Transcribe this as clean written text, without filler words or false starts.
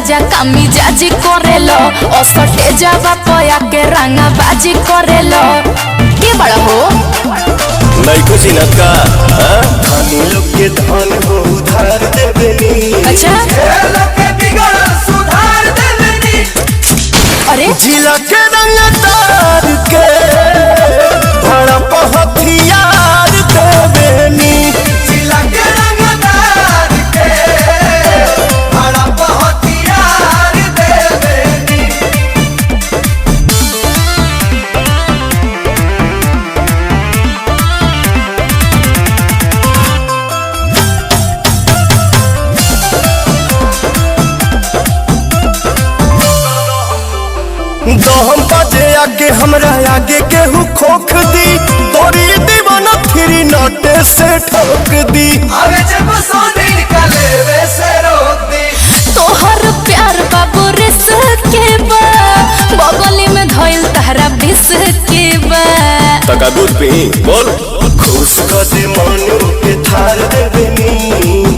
राजा कामी जाजी करेलो असटे जावा पया के रंगा बाजी करेलो के बड़ा हो नहीं खुशी न का धनी लोग के धन हो उधार देबेनी। अच्छा लोग के बिगड़ सुधार देबेनी। अरे जिला के रंग तार के बड़ा हथियार देबेनी। जिला के रंगदार के बड़ा हथियार देबेनी। दहम बाजे आगे हमरा आगे केहू खोख दी तोरी दीवाना फिरी नटे से ठोक दी। अबे जब सोने निकले वैसे रोक दी। तोहर प्यार बाबू रिस के बा बगली में धइल तहरा बिस के बा तका दूध पी बोल खुश कर दे मनु के थार देबेनी।